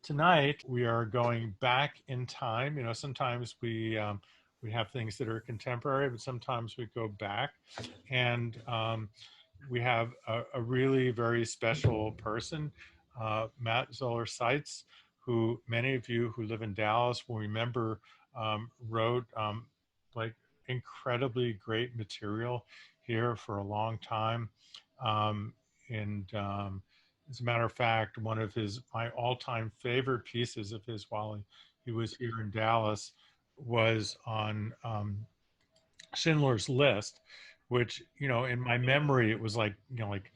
Tonight, we are going back in time. You know, sometimes we have things that are contemporary, but sometimes we go back. And we have a really very special person, Matt Zoller Seitz, who many of you who live in Dallas will remember wrote like incredibly great material here for a long time. Um, and as a matter of fact, one of my all-time favorite pieces of his while he was here in Dallas was on Schindler's List, which, you know, in my memory, it was like, you know, like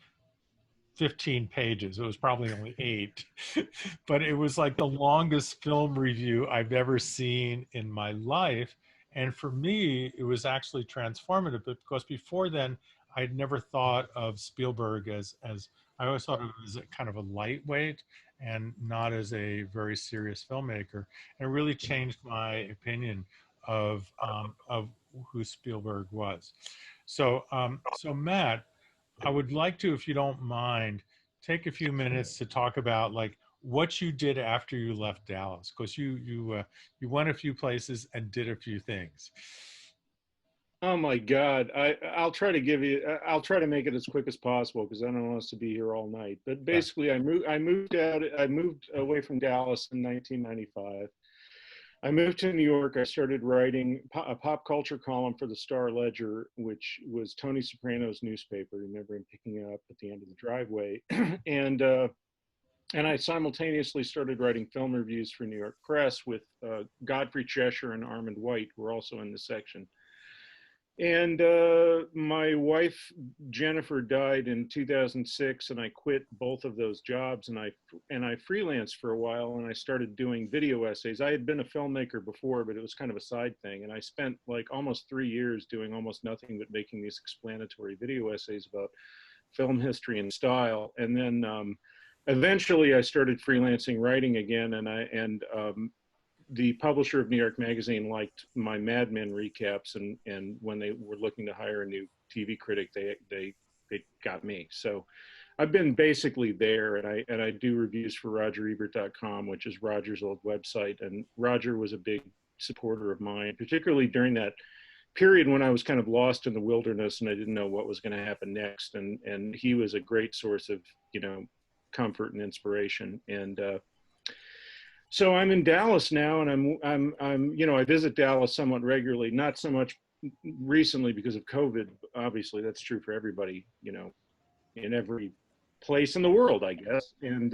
15 pages. It was probably only 8, but it was like the longest film review I've ever seen in my life. And for me, it was actually transformative, but because before then, I'd never thought of Spielberg as I always thought of him as a kind of a lightweight and not as a very serious filmmaker. And it really changed my opinion of who Spielberg was. So Matt, I would like to, if you don't mind, take a few minutes to talk about like what you did after you left Dallas, because you went a few places and did a few things. Oh my God. I'll try to make it as quick as possible because I don't want us to be here all night. But Yeah. basically I moved away from Dallas in 1995. I moved to New York. I started writing a pop culture column for the Star Ledger, which was Tony Soprano's newspaper. Remember him picking it up at the end of the driveway. and, uh, and I simultaneously started writing film reviews for New York Press with Godfrey Cheshire and Armand White, who were also in the section. And my wife Jennifer died in 2006, and I quit both of those jobs, and I freelanced for a while, and I started doing video essays. I had been a filmmaker before, but it was kind of a side thing, and I spent like almost 3 years doing almost nothing but making these explanatory video essays about film history and style. And then eventually I started freelancing writing again, and the publisher of New York Magazine liked my Mad Men recaps, and when they were looking to hire a new TV critic, they got me. So I've been basically there, and I do reviews for RogerEbert.com, which is Roger's old website, and Roger was a big supporter of mine, particularly during that period when I was kind of lost in the wilderness and I didn't know what was going to happen next, and he was a great source of, you know, comfort and inspiration. And so I'm in Dallas now, and I'm you know, I visit Dallas somewhat regularly, not so much recently because of COVID. Obviously, that's true for everybody, you know, in every place in the world, I guess. And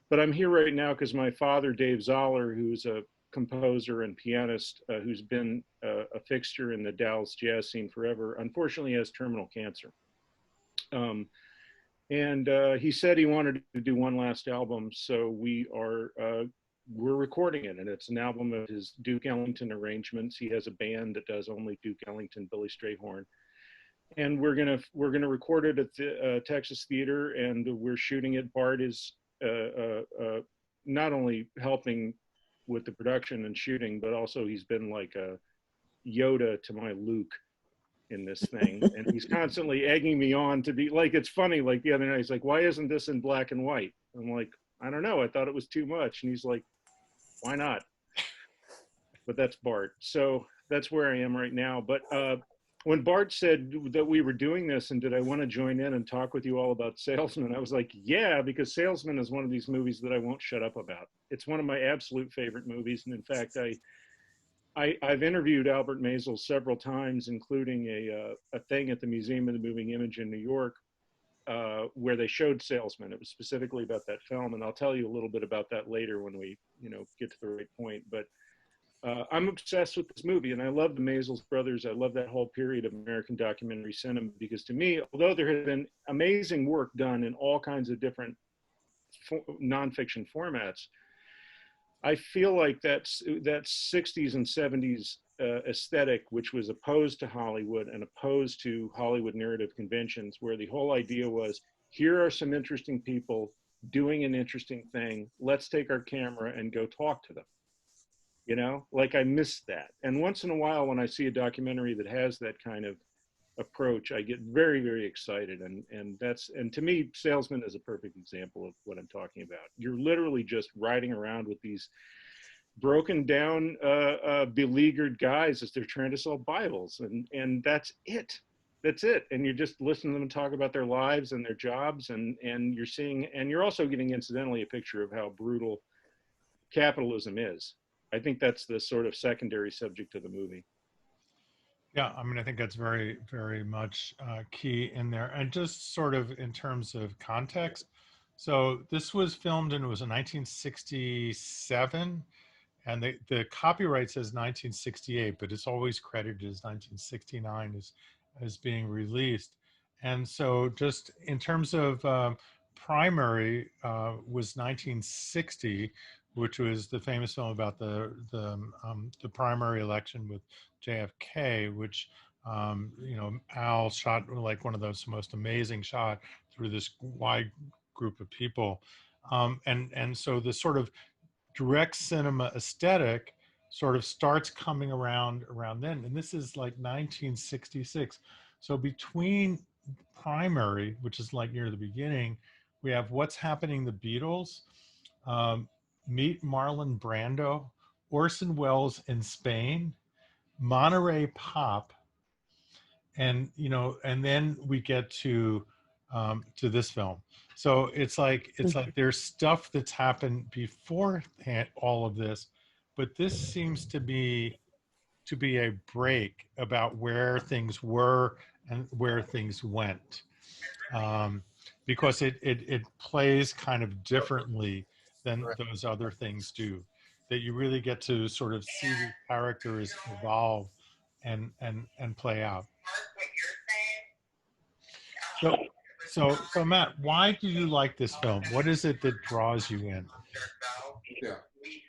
but I'm here right now because my father, Dave Zoller, who's a composer and pianist who's been a fixture in the Dallas jazz scene forever, unfortunately has terminal cancer. And he said he wanted to do one last album, so we're recording it, and it's an album of his Duke Ellington arrangements. He has a band that does only Duke Ellington, Billy Strayhorn, and we're gonna record it at the Texas Theater, and we're shooting it. Bart is not only helping with the production and shooting, but also he's been like a Yoda to my Luke in this thing, and he's constantly egging me on to be like, it's funny, like the other night he's like, why isn't this in black and white? I'm like, I don't know, I thought it was too much. And he's like, why not? But that's Bart. So that's where I am right now. But when Bart said that we were doing this and did I want to join in and talk with you all about Salesman, I was like, yeah, because Salesman is one of these movies that I won't shut up about. It's one of my absolute favorite movies. And in fact, I've interviewed Albert Maysles several times, including a thing at the Museum of the Moving Image in New York, where they showed Salesman. It was specifically about that film, and I'll tell you a little bit about that later when we, you know, get to the right point. But I'm obsessed with this movie, and I love the Maysles brothers. I love that whole period of American documentary cinema, because to me, although there has been amazing work done in all kinds of different nonfiction formats, I feel like that 60s and 70s aesthetic, which was opposed to Hollywood and opposed to Hollywood narrative conventions, where the whole idea was, here are some interesting people doing an interesting thing. Let's take our camera and go talk to them. You know, like I miss that. And once in a while, when I see a documentary that has that kind of approach, I get very, very excited. And to me, Salesman is a perfect example of what I'm talking about. You're literally just riding around with these broken down, beleaguered guys as they're trying to sell Bibles, and that's it. That's it. And you're just listening to them talk about their lives and their jobs, and you're seeing, and you're also getting incidentally a picture of how brutal capitalism is. I think that's the sort of secondary subject of the movie. Yeah, I mean, I think that's very, very much key in there. And just sort of in terms of context, so this was filmed and it was in 1967, and the copyright says 1968, but it's always credited as 1969 as being released. And so just in terms of primary was 1960, which was the famous film about the primary election with JFK, which you know, Al shot like one of those most amazing shot through this wide group of people, and so the sort of direct cinema aesthetic sort of starts coming around then, and this is like 1966. So between primary, which is like near the beginning, we have What's Happening, the Beatles, um, Meet Marlon Brando, Orson Welles in Spain, Monterey Pop, and you know, and then we get to this film. So it's like there's stuff that's happened before all of this, but this seems to be a break about where things were and where things went, because it plays kind of differently than those other things do. That you really get to sort of see the characters evolve and play out. So, so Matt, why do you like this film? What is it that draws you in? Yeah,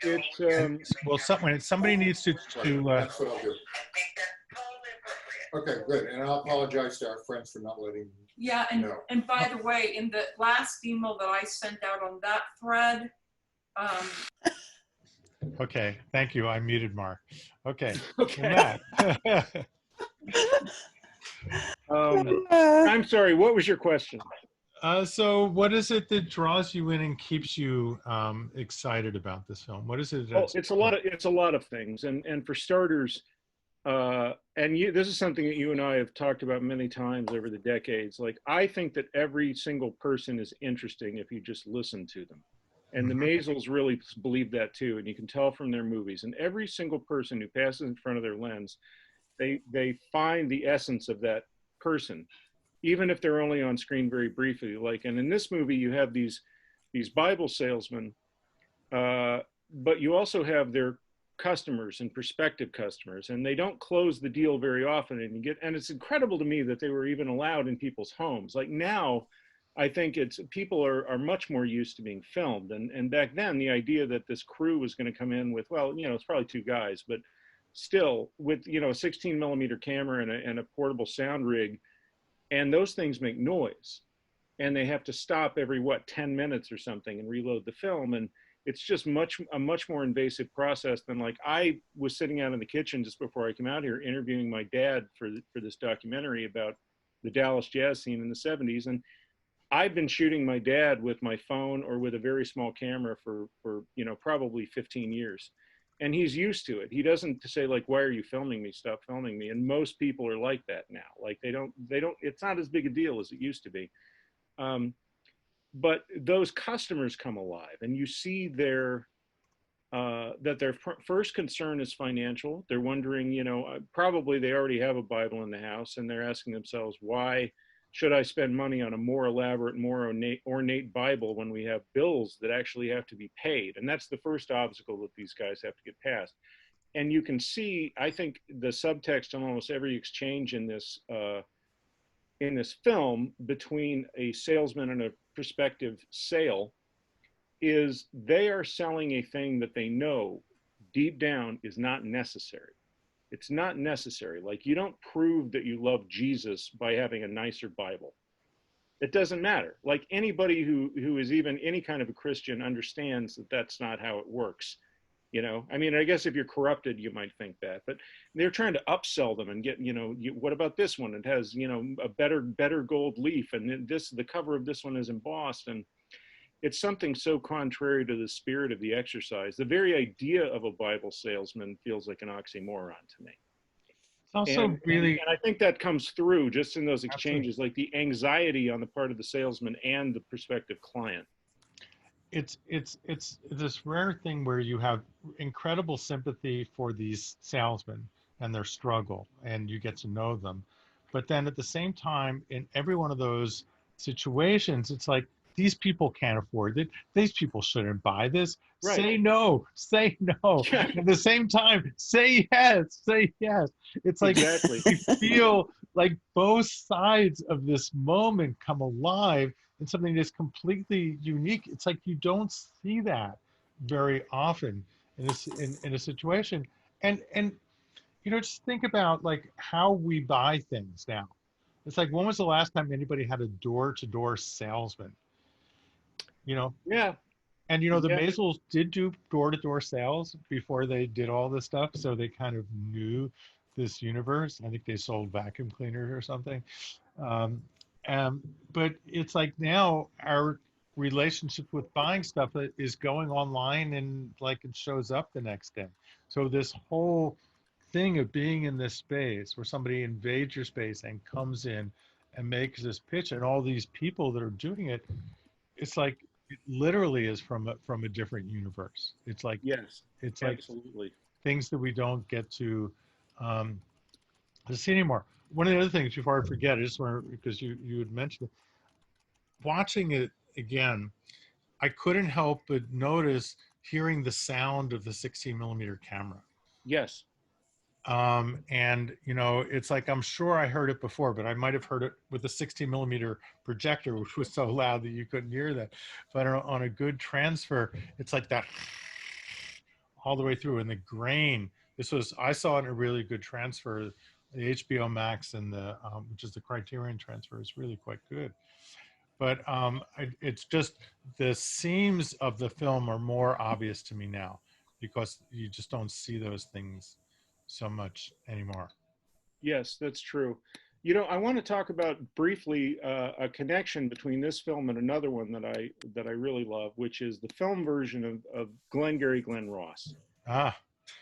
It's And well, somebody needs to that's what I'll do. Okay, good. And I'll apologize to our friends for not letting Yeah, know. and by the way, in the last email that I sent out on that thread, Okay, thank you. I muted Mark. Okay, okay. Matt. I'm sorry, what was your question? So what is it that draws you in and keeps you excited about this film? What is it? Oh, it's a lot of things, and for starters, this is something that you and I have talked about many times over the decades. Like, I think that every single person is interesting if you just listen to them, and the Maysles really believe that too, and you can tell from their movies. And every single person who passes in front of their lens, they find the essence of that person, even if they're only on screen very briefly. Like, and in this movie, you have these Bible salesmen, but you also have their customers and prospective customers, and they don't close the deal very often. And it's incredible to me that they were even allowed in people's homes. Like, now, I think people are much more used to being filmed. And back then, the idea that this crew was going to come in with, well, you know, it's probably two guys, but still with, you know, a 16 millimeter camera and a portable sound rig, and those things make noise, and they have to stop every 10 minutes or something and reload the film. And it's just a much more invasive process than, like, I was sitting out in the kitchen just before I came out here interviewing my dad for this documentary about the Dallas jazz scene in the 70s. And I've been shooting my dad with my phone or with a very small camera for you know, probably 15 years. And he's used to it. He doesn't say, like, why are you filming me? Stop filming me. And most people are like that now. Like, they don't, it's not as big a deal as it used to be. But those customers come alive, and you see that their first concern is financial. They're wondering, you know, probably they already have a Bible in the house, and they're asking themselves, why should I spend money on a more elaborate, more ornate Bible when we have bills that actually have to be paid? And that's the first obstacle that these guys have to get past. And you can see, I think, the subtext on almost every exchange in this film between a salesman and a prospective sale is they are selling a thing that they know deep down is not necessary. It's not necessary. Like, you don't prove that you love Jesus by having a nicer Bible. It doesn't matter. Like, anybody who is even any kind of a Christian understands that that's not how it works. You know, I mean, I guess if you're corrupted, you might think that, but they're trying to upsell them and get, you know, what about this one? It has, you know, a better gold leaf, and then the cover of this one is embossed, and it's something so contrary to the spirit of the exercise. The very idea of a Bible salesman feels like an oxymoron to me. It's also really, and I think that comes through just in those absolutely. exchanges, like the anxiety on the part of the salesman and the prospective client. It's this rare thing where you have incredible sympathy for these salesmen and their struggle, and you get to know them. But then at the same time, in every one of those situations, it's like these people can't afford it. These people shouldn't buy this. Right. Say no. Say no. Yeah. At the same time, say yes. Say yes. It's like Exactly. you feel like both sides of this moment come alive in something that's completely unique. It's like you don't see that very often in a situation. And you know, just think about like how we buy things now. It's like, when was the last time anybody had a door-to-door salesman? You know, Yeah. and you know, the Yeah. Maysles did do door-to-door sales before they did all this stuff, so they kind of knew this universe. I think they sold vacuum cleaners or something. Um, but it's like now our relationship with buying stuff is going online, and like it shows up the next day. So this whole thing of being in this space where somebody invades your space and comes in and makes this pitch, and all these people that are doing it, it's like it literally is from a different universe. Yes. It's like Absolutely. things that we don't get um, to see anymore. One of the other things before I forget, I just want to, because you had mentioned it, watching it again, I couldn't help but notice hearing the sound of the 16 millimeter camera. Yes. And you know, it's like, I'm sure I heard it before, but I might have heard it with a 16 millimeter projector, which was so loud that you couldn't hear that. But on a good transfer, it's like that all the way through. And the grain, I saw it in a really good transfer. The HBO Max and which is the Criterion transfer, is really quite good. But it's just the seams of the film are more obvious to me now, because you just don't see those things so much anymore. Yes, that's true. You know, I want to talk about briefly a connection between this film and another one that I really love, which is the film version of Glengarry Glen Ross. Ah,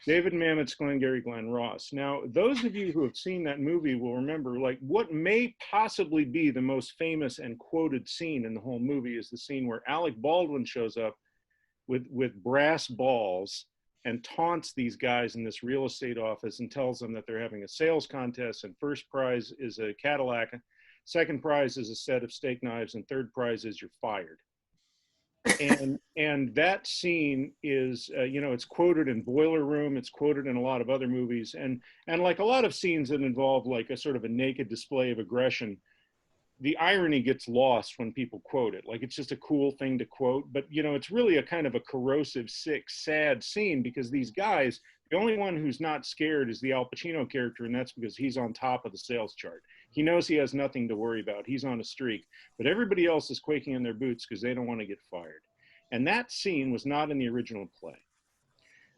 David Mamet's Glengarry Glen Ross. Now, those of you who have seen that movie will remember, like, what may possibly be the most famous and quoted scene in the whole movie is the scene where Alec Baldwin shows up with brass balls and taunts these guys in this real estate office and tells them that they're having a sales contest, and first prize is a Cadillac, second prize is a set of steak knives, and third prize is you're fired. And that scene is you know, it's quoted in Boiler Room, it's quoted in a lot of other movies, and like a lot of scenes that involve like a sort of a naked display of aggression, the irony gets lost when people quote it. Like, it's just a cool thing to quote, but you know, it's really a kind of a corrosive, sick, sad scene, because these guys, the only one who's not scared is the Al Pacino character, and that's because he's on top of the sales chart. He knows he has nothing to worry about. He's on a streak, but everybody else is quaking in their boots because they don't want to get fired. And that scene was not in the original play.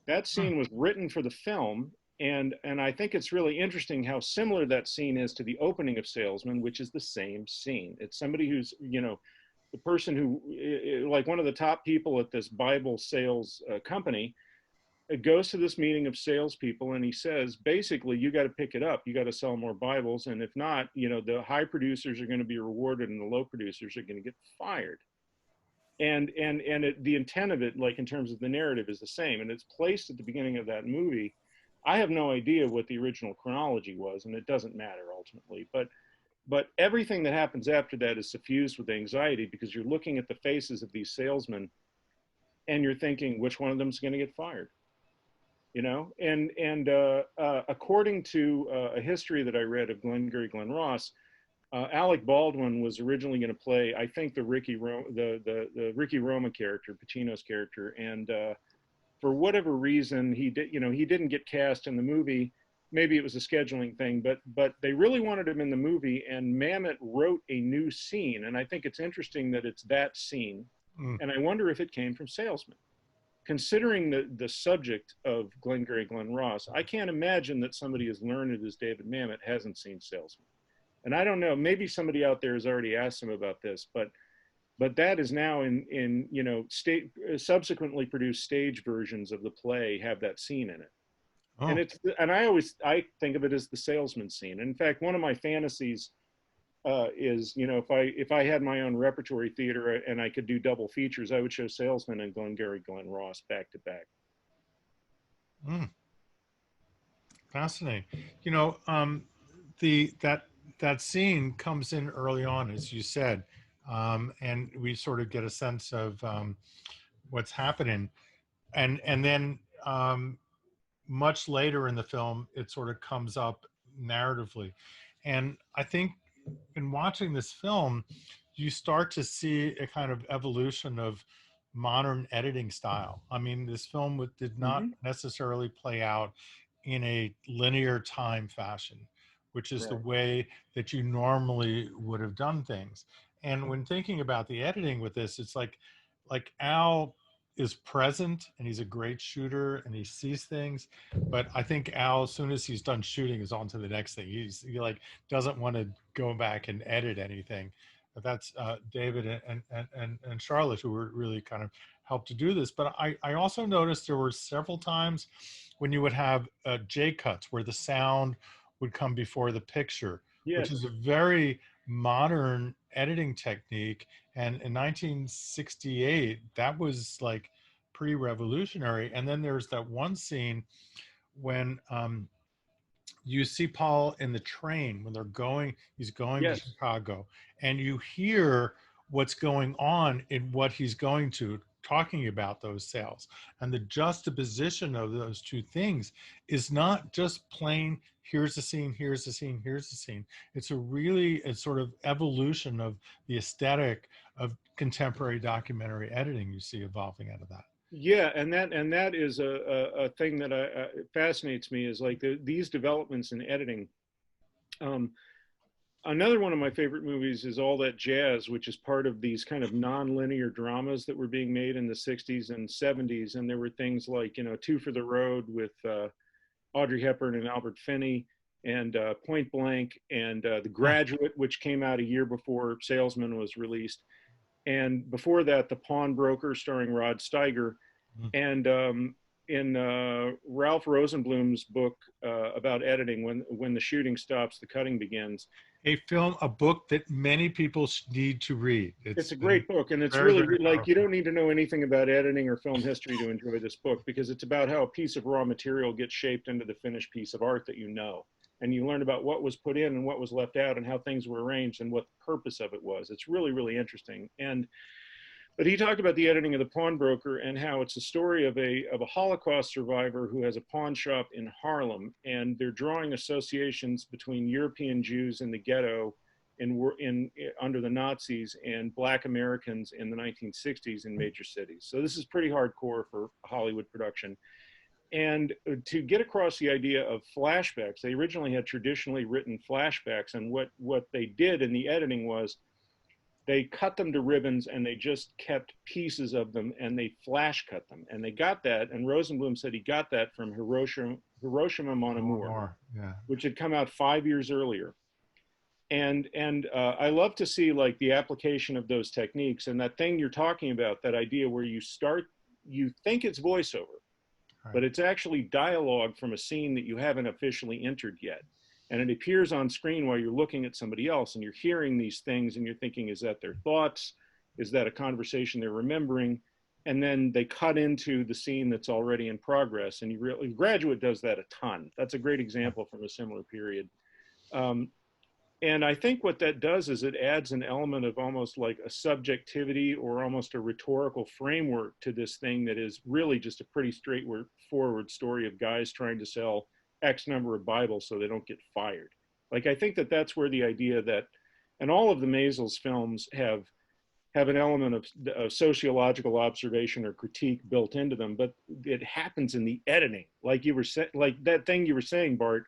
That scene was written for the film, and I think it's really interesting how similar that scene is to the opening of Salesman, which is the same scene. It's somebody who's, you know, the person who, like one of the top people at this Bible sales company, goes to this meeting of salespeople, and he says, basically, you got to pick it up. You got to sell more Bibles, and if not, you know, the high producers are going to be rewarded, and the low producers are going to get fired. And the intent of it, like in terms of the narrative, is the same, and it's placed at the beginning of that movie. I have no idea what the original chronology was, and it doesn't matter ultimately, but everything that happens after that is suffused with anxiety, because you're looking at the faces of these salesmen and you're thinking, which one of them is going to get fired? You know, and according to a history that I read of Glengarry Glen Ross, Alec Baldwin was originally going to play, I think, the Ricky Roma character, Pacino's character, and for whatever reason, he didn't get cast in the movie. Maybe it was a scheduling thing, but they really wanted him in the movie, and Mamet wrote a new scene, and I think it's interesting that it's that scene, and I wonder if it came from Salesman. considering the subject of Glengarry Glen Ross, I can't imagine that somebody as learned as David Mamet hasn't seen Salesman. And I don't know, maybe somebody out there has already asked him about this, but that is now in you know, subsequently produced stage versions of the play have that scene in it. Oh. And I think of it as the Salesman scene. And in fact, one of my fantasies is, you know, if I had my own repertory theater and I could do double features, I would show Salesman and Glengarry Glen Ross back to back. Fascinating. You know, that scene comes in early on, as you said, and we sort of get a sense of what's happening, and then much later in the film, it sort of comes up narratively, and I think in watching this film, you start to see a kind of evolution of modern editing style. I mean, this film did not necessarily play out in a linear time fashion, which is the way that you normally would have done things. And when thinking about the editing with this, it's like Al is present and he's a great shooter and he sees things, but I think Al, as soon as he's done shooting, is on to the next thing. He like doesn't want to go back and edit anything. But that's David and Charlotte, who were really kind of helped to do this. But I also noticed there were several times when you would have J cuts where the sound would come before the picture, which is a very modern editing technique. And in 1968, that was like pretty revolutionary. And then there's that one scene when you see Paul in the train when he's going to Chicago, and you hear what's going on in what he's going to, talking about those sales. And the juxtaposition of those two things is not just plain, here's the scene, here's the scene, here's the scene. It's a sort of evolution of the aesthetic of contemporary documentary editing you see evolving out of that. Yeah, and that is a thing that fascinates me, is like these developments in editing. Another one of my favorite movies is All That Jazz, which is part of these kind of non-linear dramas that were being made in the 60s and 70s. And there were things like, you know, Two for the Road with Audrey Hepburn and Albert Finney, and Point Blank, and The Graduate, which came out a year before Salesman was released. And before that, The Pawnbroker, starring Rod Steiger. And in Ralph Rosenblum's book about editing, when the shooting stops, the cutting begins. A book that many people need to read. It's a great book, and it's really like, you don't need to know anything about editing or film history to enjoy this book, because it's about how a piece of raw material gets shaped into the finished piece of art that you know. And you learn about what was put in and what was left out and how things were arranged and what the purpose of it was. It's really, really interesting. But he talked about the editing of The Pawnbroker and how it's a story of a Holocaust survivor who has a pawn shop in Harlem, and they're drawing associations between European Jews in the ghetto under the Nazis and Black Americans in the 1960s in major cities. So this is pretty hardcore for a Hollywood production. And to get across the idea of flashbacks, they originally had traditionally written flashbacks, and what they did in the editing was they cut them to ribbons and they just kept pieces of them and they flash cut them. And they got that, and Rosenblum said he got that from Hiroshima Mon Amour, which had come out 5 years earlier. And I love to see like the application of those techniques, and that thing you're talking about, that idea where you think it's voiceover, but it's actually dialogue from a scene that you haven't officially entered yet. And it appears on screen while you're looking at somebody else, and you're hearing these things and you're thinking, is that their thoughts? Is that a conversation they're remembering? And then they cut into the scene that's already in progress. And Graduate does that a ton. That's a great example from a similar period. And I think what that does is it adds an element of almost like a subjectivity or almost a rhetorical framework to this thing that is really just a pretty straightforward story of guys trying to sell X number of Bibles so they don't get fired. Like, I think that's where the idea that, and all of the Maysles films have an element of sociological observation or critique built into them, but it happens in the editing. Like like that thing you were saying, Bart,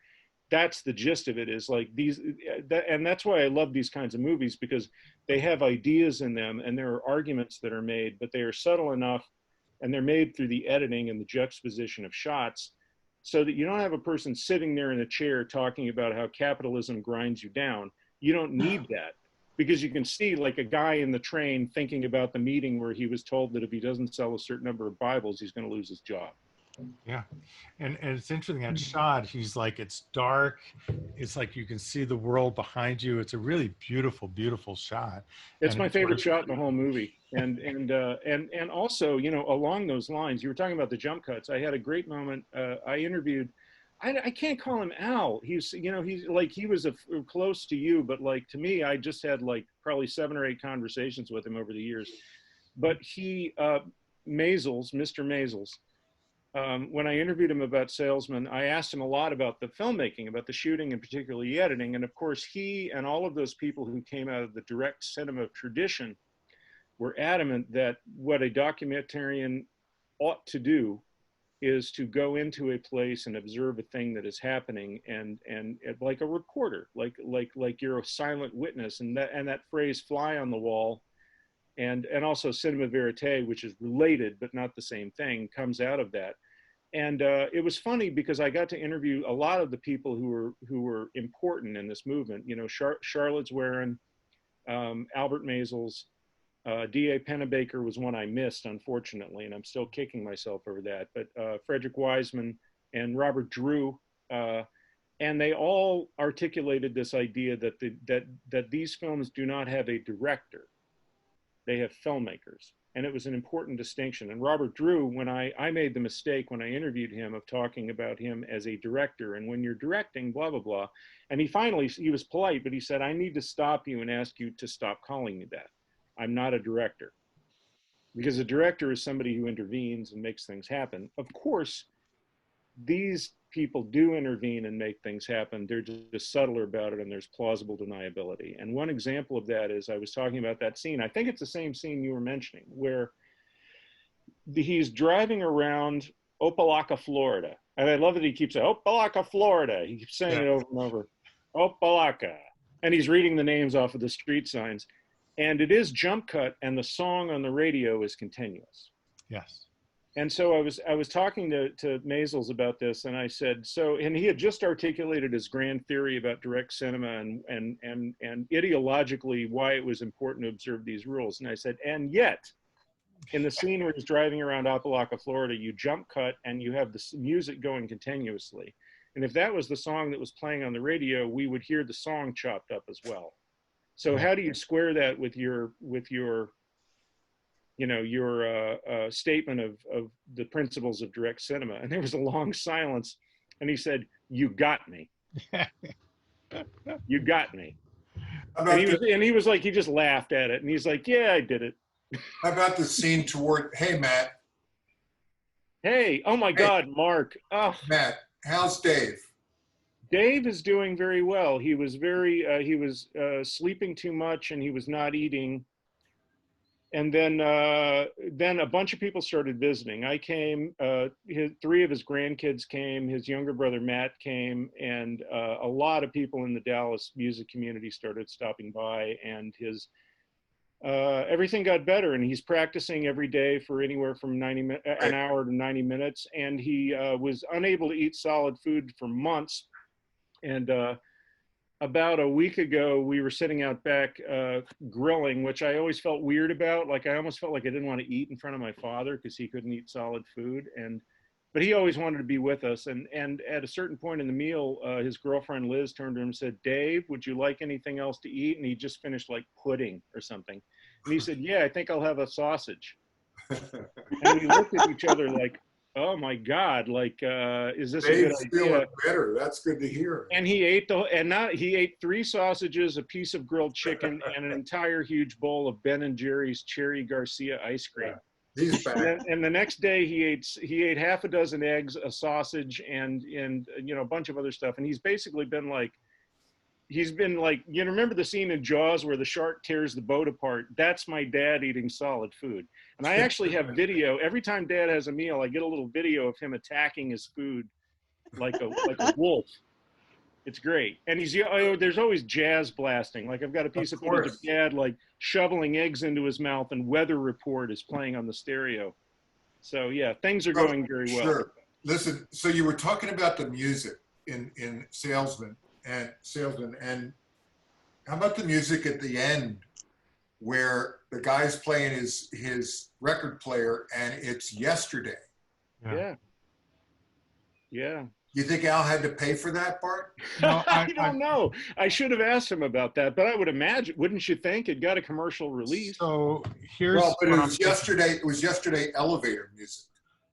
that's the gist of it, is like and that's why I love these kinds of movies, because they have ideas in them and there are arguments that are made, but they are subtle enough and they're made through the editing and the juxtaposition of shots, so that you don't have a person sitting there in a chair talking about how capitalism grinds you down. You don't need that, because you can see like a guy in the train thinking about the meeting where he was told that if he doesn't sell a certain number of Bibles, he's going to lose his job. Yeah, and it's interesting that shot. He's like, it's dark. It's like you can see the world behind you. It's a really beautiful, beautiful shot. It's And my of favorite course- shot in the whole movie. And also, you know, along those lines, you were talking about the jump cuts. I had a great moment. I interviewed, I can't call him Al. He's, you know, he's like, he was close to you, but like to me, I just had like probably 7 or 8 conversations with him over the years. But he, Maysles, Mr. Maysles, when I interviewed him about Salesman, I asked him a lot about the filmmaking, about the shooting and particularly the editing. And of course, he and all of those people who came out of the direct cinema tradition were adamant that what a documentarian ought to do is to go into a place and observe a thing that is happening, and like a reporter, like you're a silent witness, and that phrase "fly on the wall," and also cinema verite, which is related but not the same thing, comes out of that. And it was funny because I got to interview a lot of the people who were important in this movement. You know, Charlotte Zwerin, Albert Maysles, D.A. Pennebaker was one I missed, unfortunately, and I'm still kicking myself over that. But Frederick Wiseman and Robert Drew, and they all articulated this idea that these films do not have a director; they have filmmakers. And it was an important distinction. And Robert Drew, when I made the mistake when I interviewed him of talking about him as a director, and when you're directing, blah, blah, blah. And he was polite, but he said, I need to stop you and ask you to stop calling me that. I'm not a director. Because a director is somebody who intervenes and makes things happen. Of course, these people do intervene and make things happen. They're just subtler about it, and there's plausible deniability. And one example of that is I was talking about that scene. I think it's the same scene you were mentioning, where he's driving around Opelika, Florida. And I love that he keeps saying, Opelika, Florida. He keeps saying it over and over, Opelika. And he's reading the names off of the street signs. And it is jump cut, and the song on the radio is continuous. Yes. And so I was talking to Maysles about this, and I said, and he had just articulated his grand theory about direct cinema and ideologically why it was important to observe these rules. And I said, and yet, in the scene where he's driving around Opelika, Florida, you jump cut and you have the music going continuously. And if that was the song that was playing on the radio, we would hear the song chopped up as well. So how do you square that with your you know, your statement of the principles of direct cinema? And there was a long silence, and he said, you got me. You got me. And he was like, he just laughed at it, and he's like, yeah, I did it. How about the scene toward, hey, Matt. Hey, oh my God, Mark. Oh. Matt, how's Dave? Dave is doing very well. He was sleeping too much, and he was not eating. And then a bunch of people started visiting. I came, 3 of his grandkids came, his younger brother Matt came, and a lot of people in the Dallas music community started stopping by, and everything got better, and he's practicing every day for anywhere from an hour to 90 minutes. And he was unable to eat solid food for months. And about a week ago, we were sitting out back grilling, which I always felt weird about. Like, I almost felt like I didn't want to eat in front of my father because he couldn't eat solid food. But he always wanted to be with us. And at a certain point in the meal, his girlfriend Liz turned to him and said, Dave, would you like anything else to eat? And he just finished like pudding or something. And he said, yeah, I think I'll have a sausage. And we looked at each other like, oh my God! Like, is this Dave's a good idea? feeling better. That's good to hear. And he ate he ate 3 sausages, a piece of grilled chicken, and an entire huge bowl of Ben and Jerry's Cherry Garcia ice cream. Yeah, he's back. And the next day he ate half a dozen eggs, a sausage, and you know, a bunch of other stuff. And he's basically been like, you know, remember the scene in Jaws where the shark tears the boat apart? That's my dad eating solid food. And I actually have video. Every time Dad has a meal, I get a little video of him attacking his food like a wolf. It's great. And there's always jazz blasting. Like, I've got a piece of footage of Dad like shoveling eggs into his mouth, and Weather Report is playing on the stereo. So yeah, things are Oh, going very well. Sure. Listen, so you were talking about the music in Salesman, and how about the music at the end where the guy's playing his record player and it's Yesterday? Yeah. Yeah. You think Al had to pay for that part? No, I don't know. I should have asked him about that, but I would imagine, wouldn't you think it got a commercial release? So here's Well, but what it I'm was thinking. Yesterday. It was Yesterday elevator music.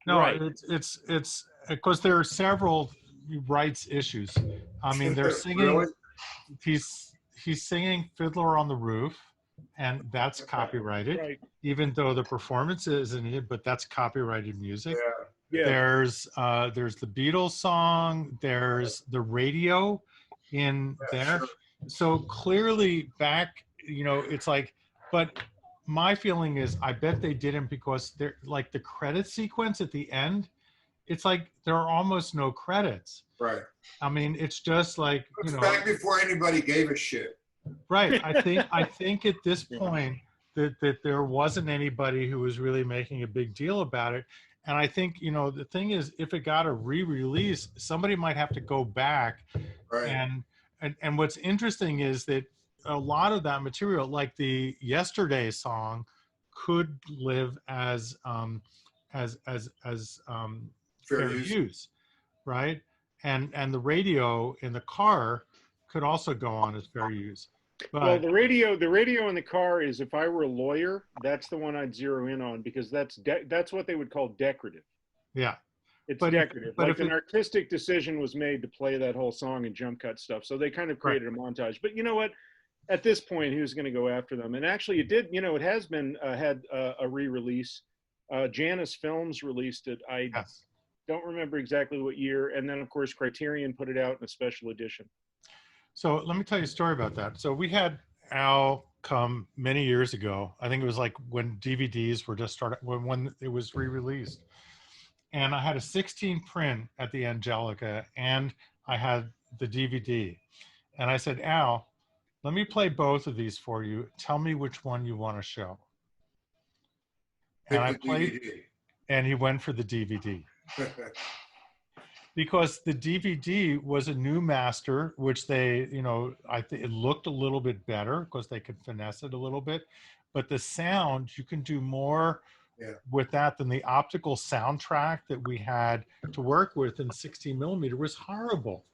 No, Right. it's because there are several rights issues. I mean, they're singing. Really? He's singing "Fiddler on the Roof," and that's copyrighted, Right. even though the performance isn't it. But that's copyrighted music. Yeah. Yeah. There's the Beatles song. There's the radio in there. Sure. So clearly, back, it's like, but my feeling is, I bet they didn't because they're like the credit sequence at the end. It's like there are almost no credits. Right. I mean, it's just like It's back before anybody gave a shit. right. I think at this point that there wasn't anybody who was really making a big deal about it. And I think, the thing is, if it got a re-release, somebody might have to go back. Right. And what's interesting is that a lot of that material, like the Yesterday song, could live as fair use, right? And the radio in the car could also go on as fair use. But Well, the radio in the car is, if I were a lawyer, that's the one I'd zero in on, because that's what they would call decorative. yeah, It's But if- decorative. but Like if an it- artistic decision was made to play that whole song and jump cut stuff. So they kind of created a montage. But you know what? At this point, who's going to go after them? And actually, it did. It has been had a re-release. Janus Films released it. I yes. don't remember exactly what year. And then, of course, Criterion put it out in a special edition. So let me tell you a story about that. So we had Al come many years ago. I think it was like when DVDs were just started, when it was re-released. And I had a 16 print at the Angelica, and I had the DVD. And I said, Al, let me play both of these for you. Tell me which one you want to show. And I played, and he went for the DVD. Because the DVD was a new master, which they, I think it looked a little bit better because they could finesse it a little bit. But the sound, you can do more with that than the optical soundtrack that we had to work with in 16 millimeter was horrible.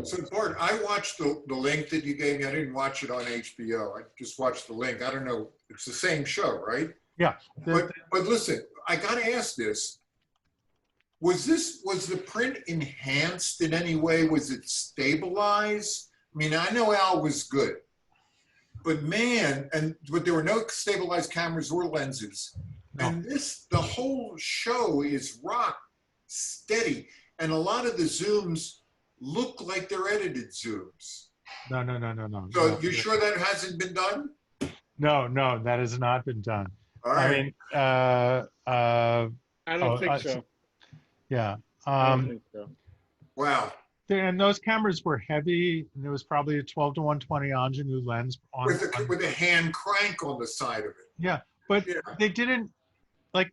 So, Bart, I watched the link that you gave me. I didn't watch it on HBO. I just watched the link. I don't know. It's the same show, right? Yeah. But listen, I got to ask this. Was the print enhanced in any way? Was it stabilized? I mean, I know Al was good, but man, but there were no stabilized cameras or lenses. No. And the whole show is rock steady. And a lot of the zooms look like they're edited zooms. No. So you sure that hasn't been done? No, that has not been done. All right. I mean, I don't think so. Yeah. I don't think so. Wow. And those cameras were heavy, and there was probably a 12 to 120 ingenue lens on With a hand crank on the side of it. Yeah, but Yeah. they didn't, like,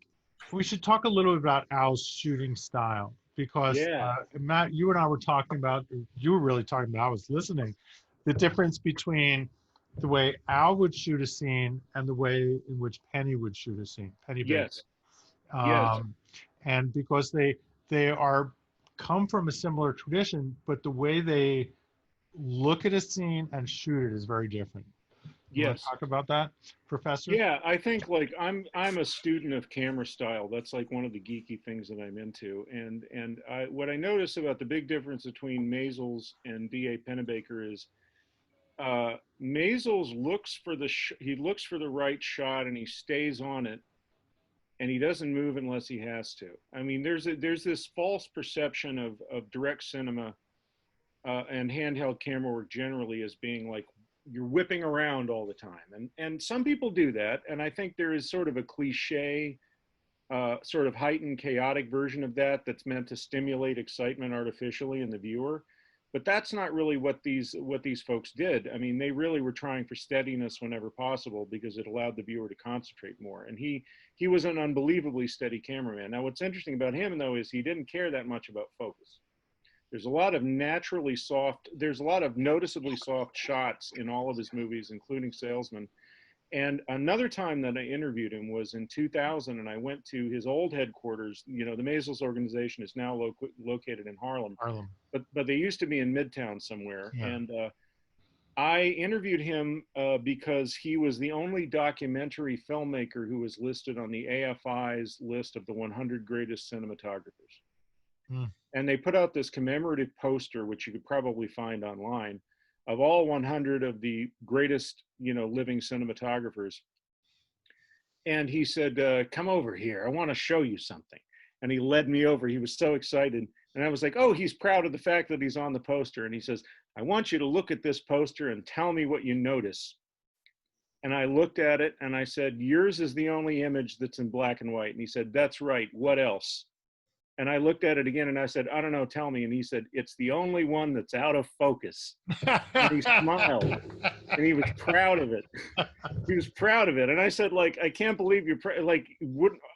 we should talk a little bit about Al's shooting style, because Matt, you and I were talking about, you were really talking about, I was listening, the difference between the way Al would shoot a scene and the way in which Penny would shoot a scene. Penny Yes. Baker. Yes. And because they are come from a similar tradition, but the way they look at a scene and shoot it is very different. You want to Yes. talk about that, Professor? Yeah, I think like I'm a student of camera style. That's like one of the geeky things that I'm into. And what I notice about the big difference between Maysles and D.A. Pennebaker is Maysles looks for the right shot and he stays on it, and he doesn't move unless he has to. I mean, there's this false perception of direct cinema and handheld camera work generally as being like you're whipping around all the time. And some people do that. And I think there is sort of a cliche, sort of heightened chaotic version of that that's meant to stimulate excitement artificially in the viewer. But that's not really what these folks did. I mean, they really were trying for steadiness whenever possible because it allowed the viewer to concentrate more. And he was an unbelievably steady cameraman. Now, what's interesting about him, though, is he didn't care that much about focus. There's a lot of noticeably soft shots in all of his movies, including Salesman. And another time that I interviewed him was in 2000, and I went to his old headquarters. You know, the Maysles organization is now located in Harlem, but they used to be in Midtown somewhere. Yeah. And I interviewed him because he was the only documentary filmmaker who was listed on the AFI's list of the 100 greatest cinematographers. And they put out this commemorative poster, which you could probably find online, of all 100 of the greatest, living cinematographers. And he said, come over here. I want to show you something. And he led me over. He was so excited. And I was like, oh, he's proud of the fact that he's on the poster. And he says, I want you to look at this poster and tell me what you notice. And I looked at it and I said, yours is the only image that's in black and white. And he said, that's right. What else? And I looked at it again and I said, I don't know, tell me. And he said, it's the only one that's out of focus. And he smiled and he was proud of it. He was proud of it. And I said, like, I can't believe you're,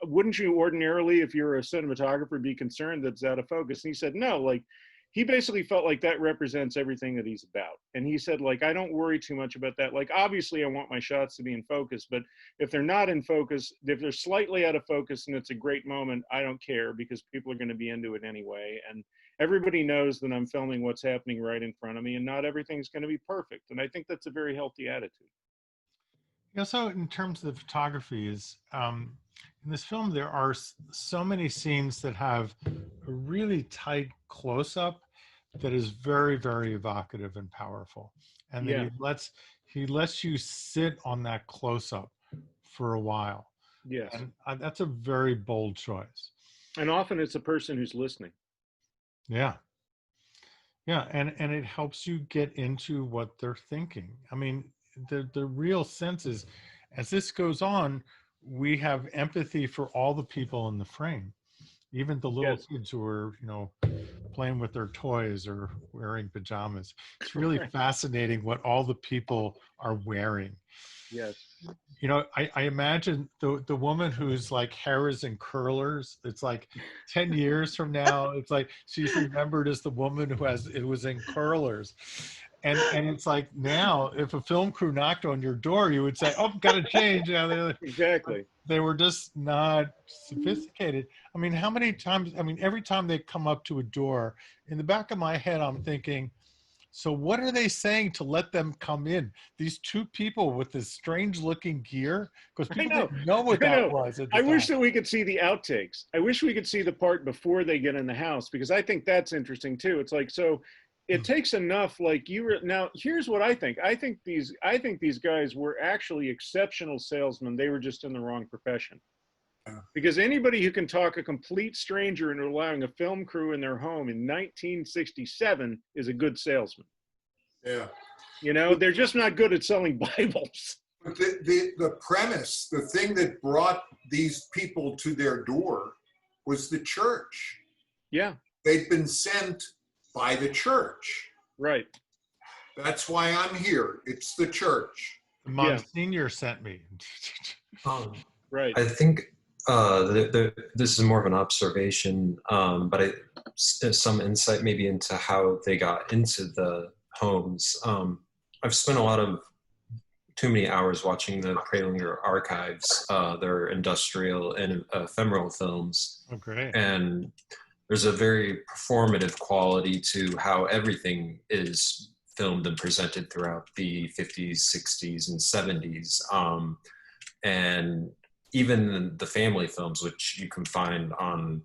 wouldn't you ordinarily, if you're a cinematographer, be concerned that it's out of focus? And he said, no, like, he basically felt like that represents everything that he's about. And he said, like, I don't worry too much about that. Like, obviously I want my shots to be in focus, but if they're not in focus, if they're slightly out of focus and it's a great moment, I don't care because people are going to be into it anyway. And everybody knows that I'm filming what's happening right in front of me and not everything's going to be perfect. And I think that's a very healthy attitude. So in terms of the photography is, in this film, there are so many scenes that have a really tight close-up that is very, very evocative and powerful. And then he lets you sit on that close-up for a while. Yes. And that's a very bold choice. And often it's a person who's listening. Yeah. Yeah, and it helps you get into what they're thinking. I mean, the real sense is, as this goes on, we have empathy for all the people in the frame, even the little kids who are, playing with their toys or wearing pajamas. It's really fascinating what all the people are wearing. Yes. I imagine the woman whose like hair is in curlers, it's like 10 years from now, it's like she's remembered as the woman who it was in curlers. And it's like now, if a film crew knocked on your door, you would say, "Oh, got to change." Exactly. They were just not sophisticated. I mean, how many times? I mean, every time they come up to a door, in the back of my head, I'm thinking, so what are they saying to let them come in? These two people with this strange-looking gear, because people didn't know what that was. I wish that we could see the outtakes. I wish we could see the part before they get in the house, because I think that's interesting too. It's like, so it takes enough, like now here's what I think. I think these guys were actually exceptional salesmen. They were just in the wrong profession. Because anybody who can talk a complete stranger into allowing a film crew in their home in 1967 is a good salesman. Yeah. They're just not good at selling Bibles. But the premise, the thing that brought these people to their door was the church. Yeah. They'd been sent by the church. Right. That's why I'm here. It's the church. Monsignor sent me. Right. I think this is more of an observation, but some insight maybe into how they got into the homes. I've spent too many hours watching the Prelinger archives, their industrial and ephemeral films. Oh, great. And there's a very performative quality to how everything is filmed and presented throughout the 50s, 60s, and 70s. And even the family films, which you can find on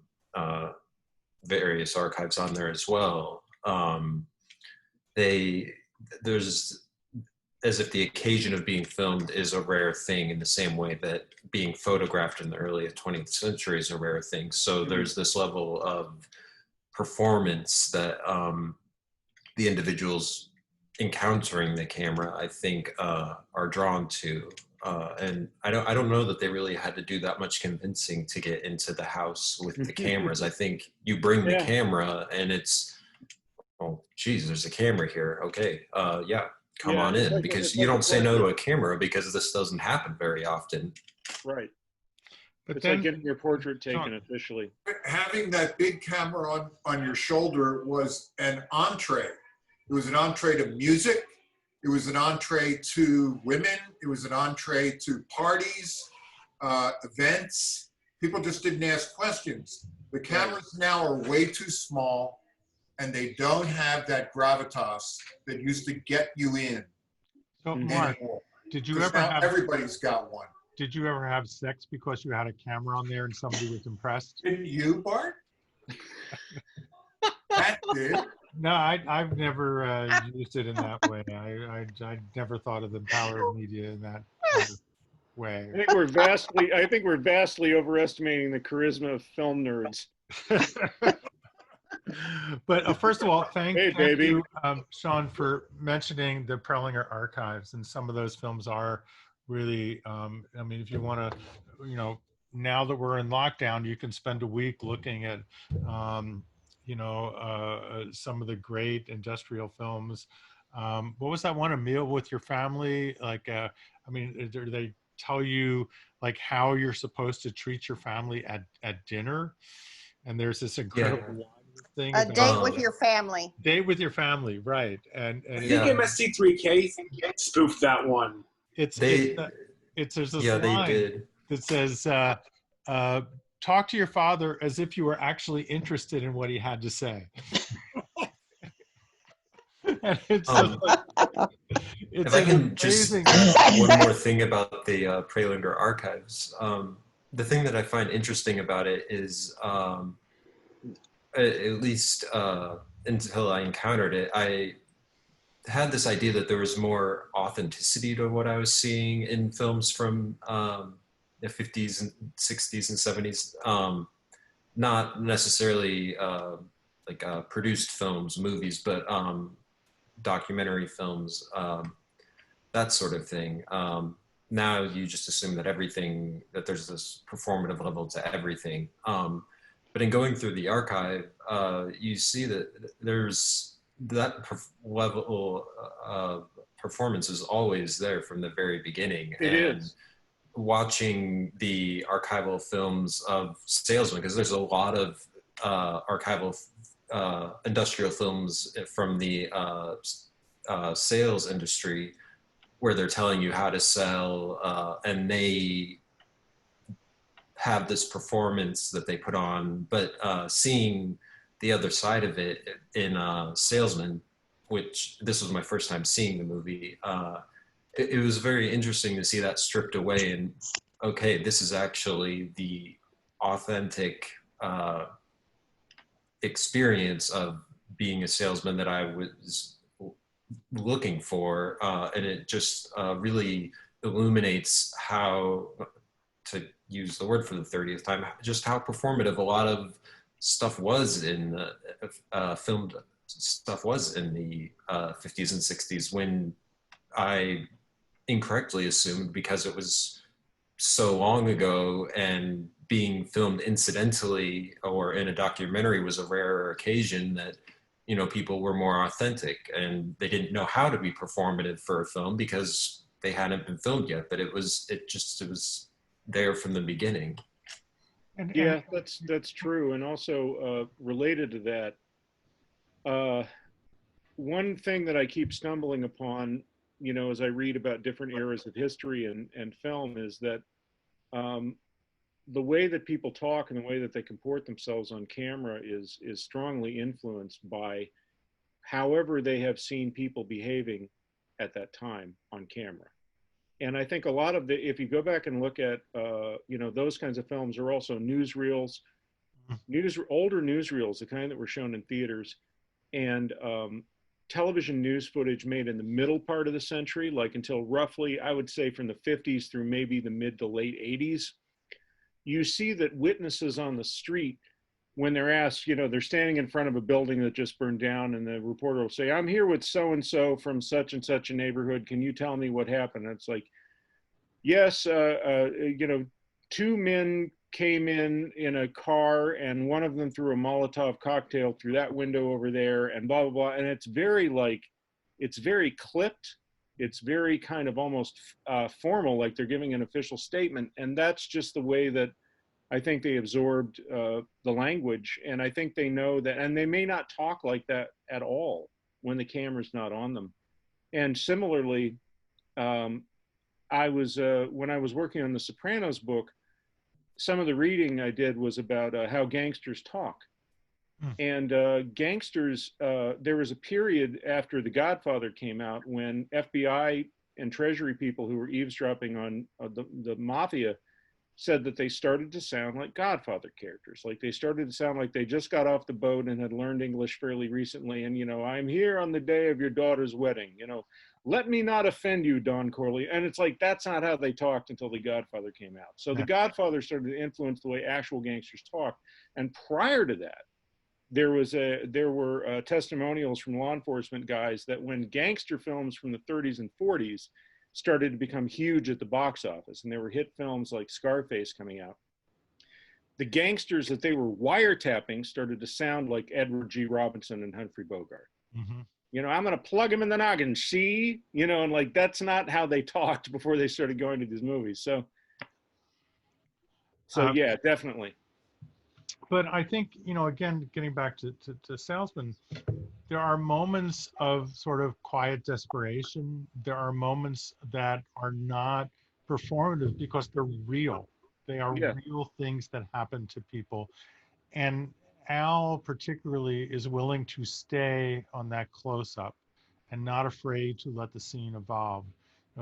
various archives on there as well, there's as if the occasion of being filmed is a rare thing in the same way that being photographed in the early 20th century is a rare thing. So there's this level of performance that the individuals encountering the camera, I think, are drawn to. And I don't know that they really had to do that much convincing to get into the house with the cameras. I think you bring the camera and it's, oh, geez, there's a camera here. Okay, yeah, come Yeah, on it's in, like because it's you like a don't say no to portrait. a camera because this doesn't happen very often. Right. But It's like then, getting your portrait Sean, taken officially. Having that big camera on your shoulder was an entree. It was an entree to music. It was an entree to women. It was an entree to parties, events. People just didn't ask questions. The cameras now are way too small, and they don't have that gravitas that used to get you in so Mark, anymore. did you Because ever now have everybody's got one. did you ever have sex because you had a camera on there and somebody was impressed? Didn't you, Bart? That did. No, I've never used it in that way. I never thought of the power of media in that kind of way. I think we're vastly overestimating the charisma of film nerds. But first of all, thank baby. you, Sean, for mentioning the Prelinger archives. And some of those films are really, I mean, if you want to, you know, now that we're in lockdown, you can spend a week looking at, you know, some of the great industrial films. What was that one, A Meal with Your Family? Like, I mean, do they tell you like how you're supposed to treat your family at dinner? And there's this incredible thing. A date with your family. Date with your family, right? And I think MST3K spoofed that one. there's this Yeah, they line did. that says, "Talk to your father as if you were actually interested in what he had to say." And it's Um, it's If I an can just amazing. add one more thing about the Prelinger archives. The thing that I find interesting about it is, at least until I encountered it, I had this idea that there was more authenticity to what I was seeing in films from the 50s and 60s and 70s. Not necessarily like produced films, movies, but documentary films, that sort of thing. Now you just assume that that there's this performative level to everything. But in going through the archive, you see that there's that level of performance is always there from the very beginning. It is. Watching the archival films of Salesman, because there's a lot of archival industrial films from the sales industry where they're telling you how to sell, and they have this performance that they put on, but seeing the other side of it in Salesman, which this was my first time seeing the movie, it was very interesting to see that stripped away and, okay, this is actually the authentic experience of being a salesman that I was looking for, and it just really illuminates how, to use the word for the 30th time, just how performative a lot of stuff was in the filmed stuff was in the 50s and 60s, when I incorrectly assumed, because it was so long ago and being filmed incidentally or in a documentary was a rare occasion, that, you know, people were more authentic and they didn't know how to be performative for a film because they hadn't been filmed yet, but it was there from the beginning. Yeah, that's true. And also related to that, one thing that I keep stumbling upon, you know, as I read about different eras of history and film, is that the way that people talk and the way that they comport themselves on camera is strongly influenced by however they have seen people behaving at that time on camera. And I think a lot of if you go back and look at, you know, those kinds of films are also newsreels, older newsreels, the kind that were shown in theaters, and television news footage made in the middle part of the century, like until roughly, I would say from the 50s through maybe the mid to late 80s. You see that witnesses on the street, when they're asked, you know, they're standing in front of a building that just burned down, and the reporter will say, "I'm here with so-and-so from such and such a neighborhood. Can you tell me what happened?" And it's like, yes, you know, two men came in a car, and one of them threw a Molotov cocktail through that window over there, and blah, blah, blah. And it's very it's very clipped. It's very kind of almost formal, like they're giving an official statement. And that's just the way that I think they absorbed the language. And I think they know that, and they may not talk like that at all when the camera's not on them. And similarly, when I was working on the Sopranos book, some of the reading I did was about how gangsters talk. And gangsters, there was a period after The Godfather came out when FBI and Treasury people who were eavesdropping on the mafia said that they started to sound like Godfather characters. Like they started to sound like they just got off the boat and had learned English fairly recently. And, I'm here on the day of your daughter's wedding, let me not offend you, Don Corleone. And it's like, that's not how they talked until The Godfather came out. So The Godfather started to influence the way actual gangsters talk. And prior to that, there were testimonials from law enforcement guys that when gangster films from the 30s and 40s started to become huge at the box office, and there were hit films like Scarface coming out, the gangsters that they were wiretapping started to sound like Edward G. Robinson and Humphrey Bogart. Mm-hmm. I'm going to plug him in the noggin, see? And like that's not how they talked before they started going to these movies. So yeah, definitely. But I think, again, getting back to Salesman, there are moments of sort of quiet desperation. There are moments that are not performative because they're real. They are real things that happen to people. And Al particularly is willing to stay on that close-up and not afraid to let the scene evolve.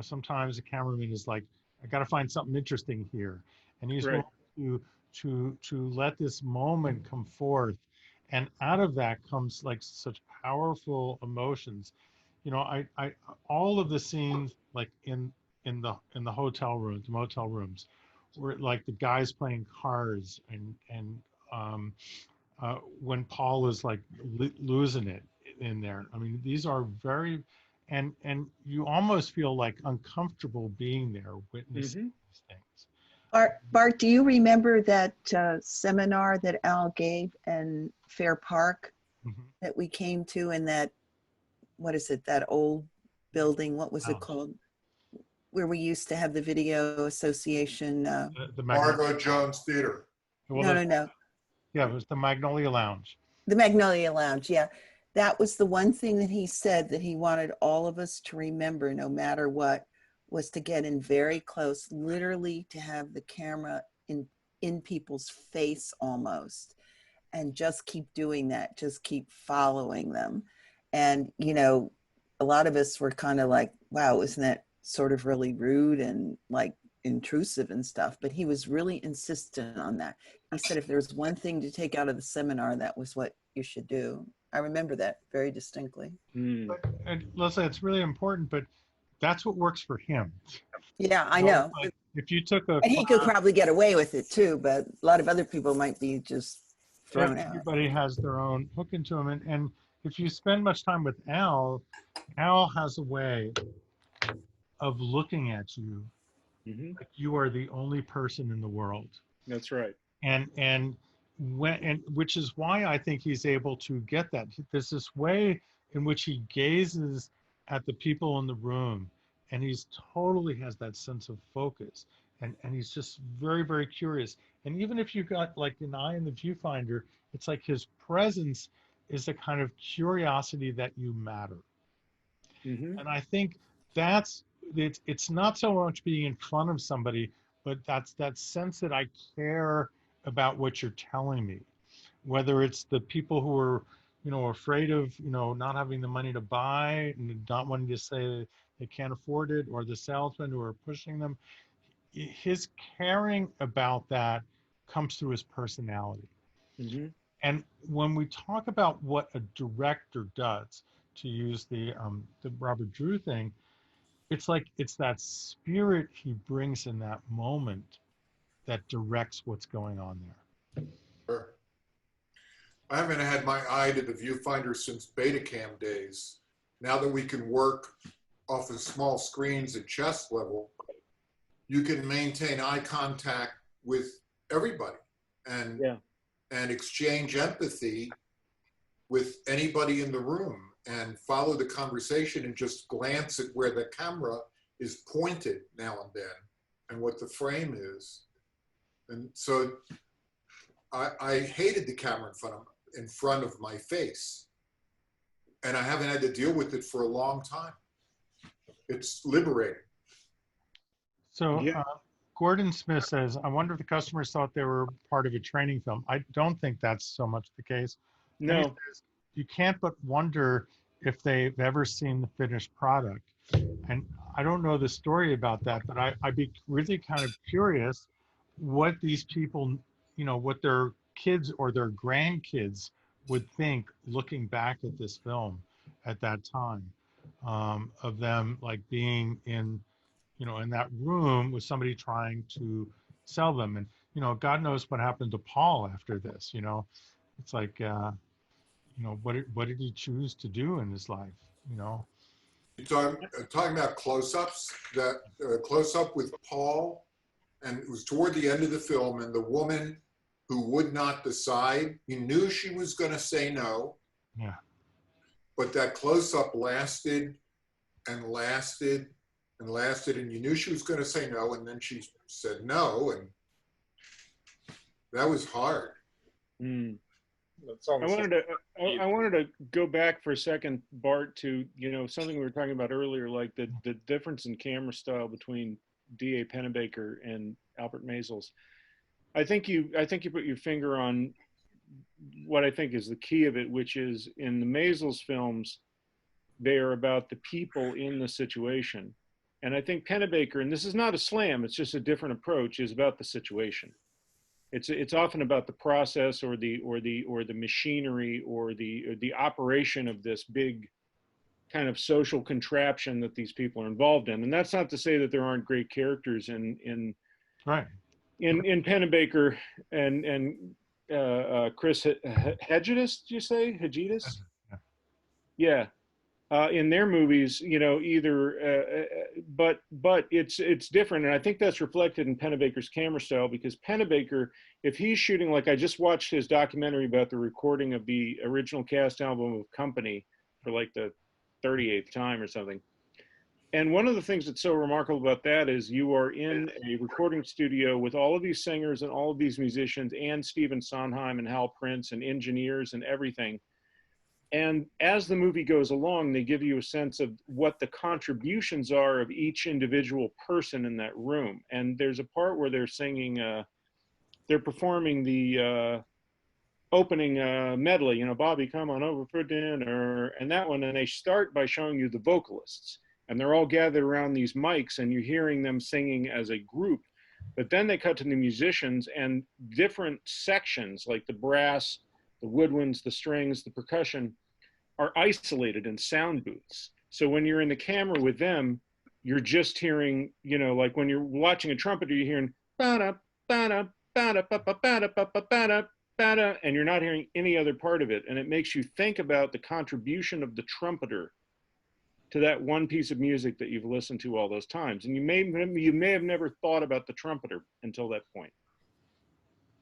Sometimes the cameraman is like, I got to find something interesting here. And he's willing to let this moment come forth, and out of that comes like such powerful emotions. I all of the scenes like in the hotel rooms, motel rooms, where like the guys playing cards and when Paul is like losing it in there. I mean, these are very, and you almost feel like uncomfortable being there witnessing these things. Bart, do you remember that seminar that Al gave in Fair Park that we came to in that, what is it, that old building? What was it called? Where we used to have the Video Association. The Margot Jones Theater. Well, no. Yeah, it was the Magnolia Lounge. The Magnolia Lounge, yeah. That was the one thing that he said that he wanted all of us to remember, no matter what, was to get in very close, literally to have the camera in people's face almost, and just keep doing that, just keep following them. And, a lot of us were kind of like, wow, isn't that sort of really rude and like intrusive and stuff? But he was really insistent on that. He said, if there's one thing to take out of the seminar, that was what you should do. I remember that very distinctly. And Leslie, it's really important, but that's what works for him. Yeah, I know. Like if you took and he could probably get away with it too, but a lot of other people might be just thrown out. Everybody has their own hook into him. And if you spend much time with Al has a way of looking at you like you are the only person in the world. That's right. And which is why I think he's able to get that. There's this way in which he gazes at the people in the room, and he's totally has that sense of focus, and he's just very, very curious. And even if you got like an eye in the viewfinder, it's like his presence is a kind of curiosity that you matter. And I think it's not so much being in front of somebody, but that's that sense that I care about what you're telling me, whether it's the people who are afraid of, not having the money to buy and not wanting to say they can't afford it, or the salesmen who are pushing them. His caring about that comes through his personality. And when we talk about what a director does, to use the Robert Drew thing, it's like, it's that spirit he brings in that moment that directs what's going on there. Sure. I haven't had my eye to the viewfinder since Betacam days. Now that we can work off of small screens at chest level, you can maintain eye contact with everybody and Yeah. and exchange empathy with anybody in the room and follow the conversation and just glance at where the camera is pointed now and then and what the frame is. And so I hated the camera in front of my face. And I haven't had to deal with it for a long time. It's liberating. So Yeah. Gordon Smith says, I wonder if the customers thought they were part of a training film. I don't think that's so much the case. And he No. says, you can't but wonder if they've ever seen the finished product. And I don't know the story about that, but I'd be really kind of curious what these people, you know, what their kids or their grandkids would think looking back at this film at that time, of them like being in, you know, in that room with somebody trying to sell them. And, you know, God knows what happened to Paul after this, you know. It's like, you know, what did he choose to do in his life, you know? You're talking about close-ups, that close-up with Paul, and it was toward the end of the film, and the woman who would not decide, you knew she was going to say no. Yeah. But that close-up lasted and lasted and lasted, and you knew she was going to say no, and then she said no, and that was hard. Mm. That's I almost wanted to go back for a second, Bart, to, you know, something we were talking about earlier, like the difference in camera style between D.A. Pennebaker and Albert Maysles. I think you put your finger on what I think is the key of it, which is in the Maysles films, they are about the people in the situation. And I think Pennebaker, and this is not a slam, it's just a different approach, is about the situation. It's often about the process or the machinery or the operation of this big kind of social contraption that these people are involved in. And that's not to say that there aren't great characters in Right. in Pennebaker and Chris Hedges, did you say? Hedges? Yeah. In their movies, you know, either, but it's different. And I think that's reflected in Pennebaker's camera style, because Pennebaker, if he's shooting, like I just watched his documentary about the recording of the original cast album of Company for like the 38th time or something. And one of the things that's so remarkable about that is you are in a recording studio with all of these singers and all of these musicians and Stephen Sondheim and Hal Prince and engineers and everything. And as the movie goes along, they give you a sense of what the contributions are of each individual person in that room. And there's a part where they're singing, they're performing the opening medley, you know, Bobby, come on over for dinner, and that one. And they start by showing you the vocalists. And they're all gathered around these mics, and you're hearing them singing as a group. But then they cut to the musicians, and different sections, like the brass, the woodwinds, the strings, the percussion, are isolated in sound booths. So when you're in the camera with them, you're just hearing, you know, like when you're watching a trumpeter, you're hearing ba-da, ba-da, ba-da, ba-da, ba-da, ba-da, ba-da, ba-da, and you're not hearing any other part of it. And it makes you think about the contribution of the trumpeter to that one piece of music that you've listened to all those times. And you may have never thought about the trumpeter until that point.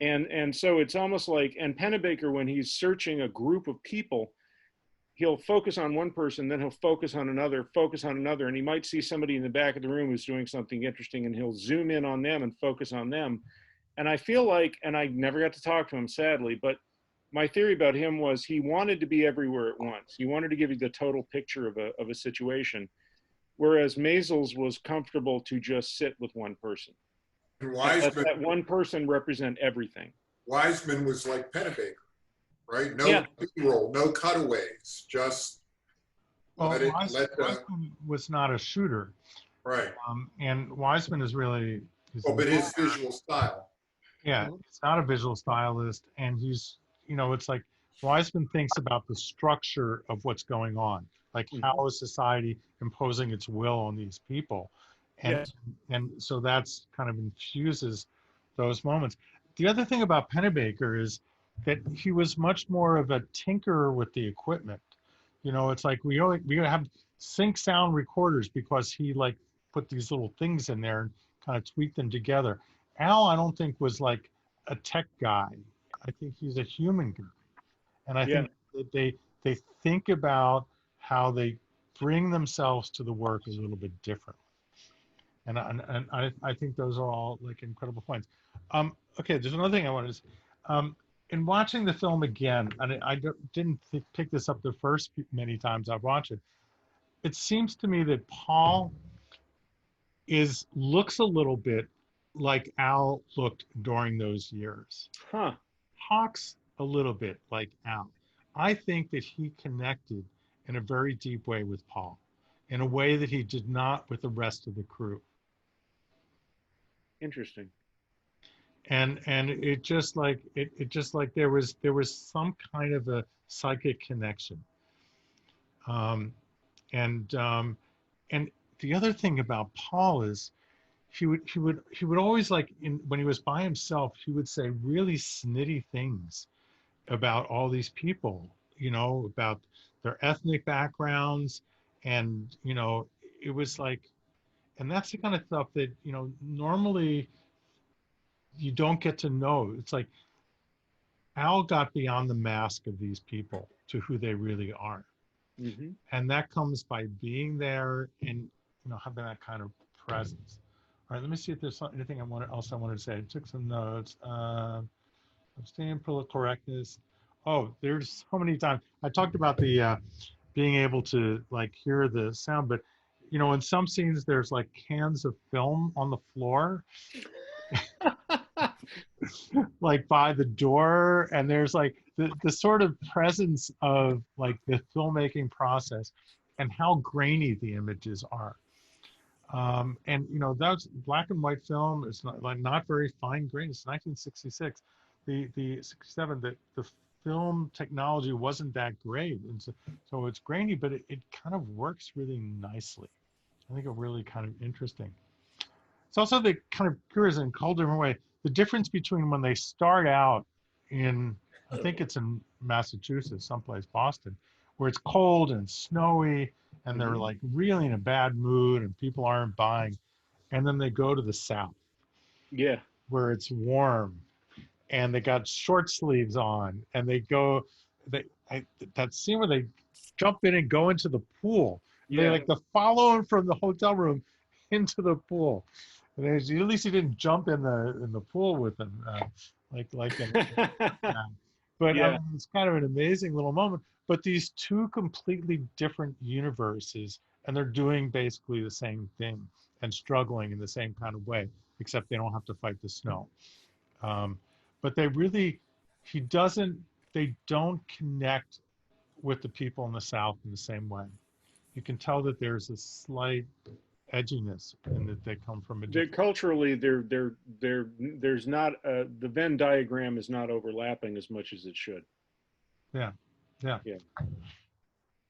And so it's almost like, and Pennebaker, when he's searching a group of people, he'll focus on one person, then he'll focus on another, and he might see somebody in the back of the room who's doing something interesting, and he'll zoom in on them and focus on them. And I feel like, and I never got to talk to him, sadly, but my theory about him was he wanted to be everywhere at once. He wanted to give you the total picture of a situation, whereas Maysles was comfortable to just sit with one person. And Wiseman, that one person represent everything. Wiseman was like Pennebaker, right? No B-roll, no cutaways, just Well, let it. Wiseman was not a shooter, Right. And Wiseman is really. But his visual style. Yeah, he's not a visual stylist, and he's, you know, it's like Wiseman thinks about the structure of what's going on, like how is society imposing its will on these people, and so that's kind of infuses those moments. The other thing about Pennebaker is that he was much more of a tinkerer with the equipment. You know, it's like we have sync sound recorders because he like put these little things in there and kind of tweaked them together. Al, I don't think was like a tech guy. I think he's a human guy. And I Yeah. think that they think about how they bring themselves to the work a little bit differently. And I think those are all like incredible points. Okay, there's another thing I wanted to say. In watching the film again, and didn't pick this up the first many times I've watched it, it seems to me that Paul looks a little bit like Al looked during those years. Huh. Talks a little bit like Al. I think that he connected in a very deep way with Paul, in a way that he did not with the rest of the crew. Interesting. And it just like there was some kind of a psychic connection. And the other thing about Paul is he would always, like, when he was by himself, he would say really snitty things about all these people, about their ethnic backgrounds. And it was like, and that's the kind of stuff that normally you don't get to know. It's like Al got beyond the mask of these people to who they really are. Mm-hmm. And that comes by being there and having that kind of presence. All right, let me see if there's anything else I wanted to say. I took some notes. Abstain political correctness. Oh, there's so many times I talked about the being able to like hear the sound, but in some scenes there's like cans of film on the floor. Like by the door, and there's like the sort of presence of like the filmmaking process and how grainy the images are. And that's black and white film. It's not very fine grain. It's 1966, the 67. The film technology wasn't that great, and so it's grainy, but it kind of works really nicely. I think it's really kind of interesting. It's also the kind of curious in a whole different way. The difference between when they start out in, I think it's in Massachusetts, someplace, Boston, where it's cold and snowy and they're like really in a bad mood and people aren't buying. And then they go to the South. Yeah. Where it's warm and they got short sleeves on and they go, that scene where they jump in and go into the pool. Yeah. They like to follow him from the hotel room into the pool. And at least he didn't jump in the pool with them, but Yeah. I mean, it's kind of an amazing little moment. But these two completely different universes, and they're doing basically the same thing and struggling in the same kind of way, except they don't have to fight the snow. But they don't connect with the people in the South in the same way. You can tell that there's a slight edginess and that they come from a different. Culturally, there's not the Venn diagram is not overlapping as much as it should. Yeah.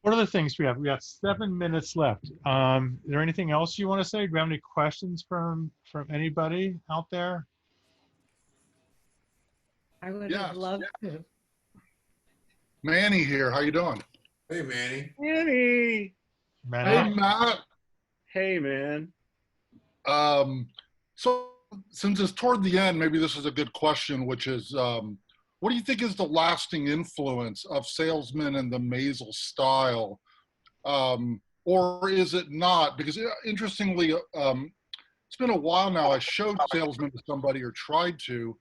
What other things we have? We got 7 minutes left. Is there anything else you want to say? Do we have any questions from anybody out there? I would have loved to. Manny here. How you doing? Hey, Manny. Manny. Hey, Matt. Hey, man. So since it's toward the end, maybe this is a good question, which is, what do you think is the lasting influence of Salesman and the Maysles style? Or is it not? Because interestingly, it's been a while now. I showed Salesman to somebody or tried to,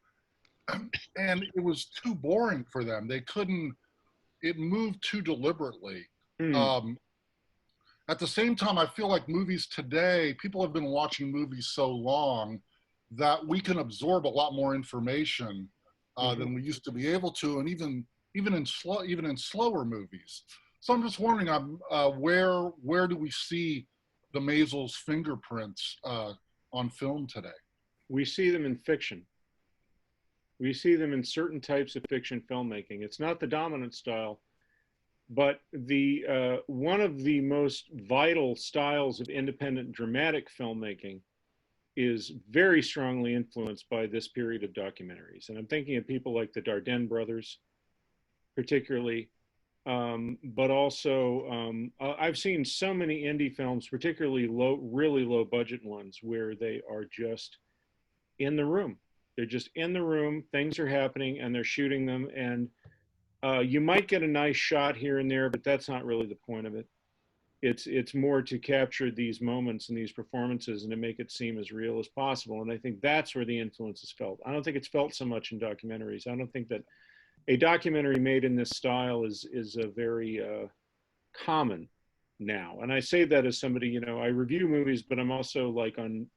and it was too boring for them. They couldn't, it moved too deliberately. At the same time, I feel like movies today, people have been watching movies so long that we can absorb a lot more information than we used to be able to, and even in slower movies. So I'm just wondering, where do we see the Maysles fingerprints on film today? We see them in fiction. We see them in certain types of fiction filmmaking. It's not the dominant style, but the one of the most vital styles of independent dramatic filmmaking is very strongly influenced by this period of documentaries. And I'm thinking of people like the Dardenne brothers, particularly, but also I've seen so many indie films, particularly really low budget ones, where they are just in the room. They're just in the room, things are happening, and they're shooting them. And you might get a nice shot here and there, but that's not really the point of it. It's more to capture these moments and these performances and to make it seem as real as possible. And I think that's where the influence is felt. I don't think it's felt so much in documentaries. I don't think that a documentary made in this style is a very common now. And I say that as somebody, you know, I review movies, but I'm also like on